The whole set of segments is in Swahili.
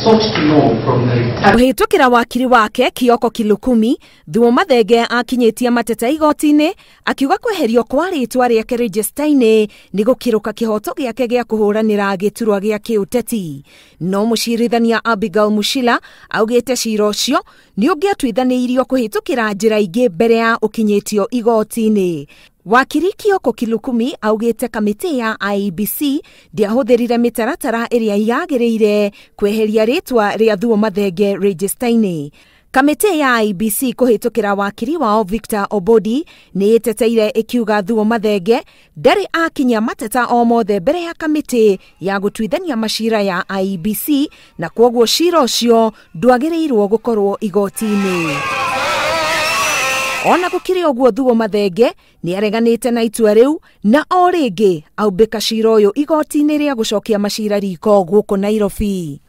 sought to know from the retired. Kuhitukira wakiri wake Kioko Kilukumi, Thuo Mathenge akinyitie mateta igoti-ini akiuga kweherio kwa ritwa riake register-ini ni gukiruka kihoto giake gia kuhuranira giturwa gia kiuteti. No mucirithania Abigail Mushila augite cira ucio ni ungiatuithaniirio kuhitukira njira ingi mbere ya ukinyitio igoti-ini. Wakiri Kioko Kilukumi augite kamiti ya IEBC ndiahuthirire mitaratara iria yagiriire kweheria ritwa ria Thuo Mathenge register-ini. Kamiti ya IEBC kuhitukira wakiri wao Victor Obodi ni iteteire ikiuga Thuo Mathenge ndari akinya mateta o mothe mbere ya kamiti ya gutuithania macira ya IEBC na kwoguo cira ucio ndwagirirwo gukorwo igoti-ini. Ona gukiri oguo Thuo Mathenge ni areganite na itua riu na o ringi aubika cira uyu igoti-ini ria gucokia macira riko guku Nairobi.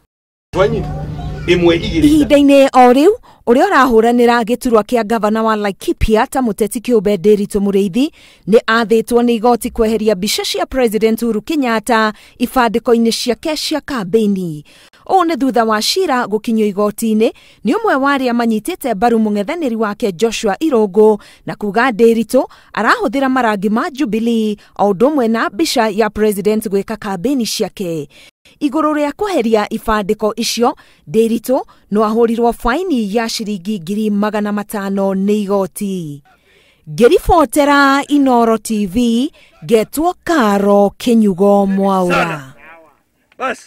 Ihinda-ini o riu uria urahuranira giturwa kia gavana wa Laikipia ta muteti kiumbe Nderitu Muriithi ni athitwo ni igoti kweheria mbica cia President Uhuru Kenyatta ifandiko-ini ciake cia kambeni. O ne thutha wa cira gukinyio igoti-ini ni umwe wa aria manyitite mbaru mung'ethaniri wake Joshua Irungu na kuga Nderitu arahuthira marangi ma Jubilee o undu umwe na mbica ya President gwika kambeni ciake. Iguru ria kweheria ifandiko icio, Nderitu no ahurirwo faini ya ciringi 500,000 ni igoti. Ngiribotera Inooro TV, getwo Karo Kinyugo Mwaura. Bas.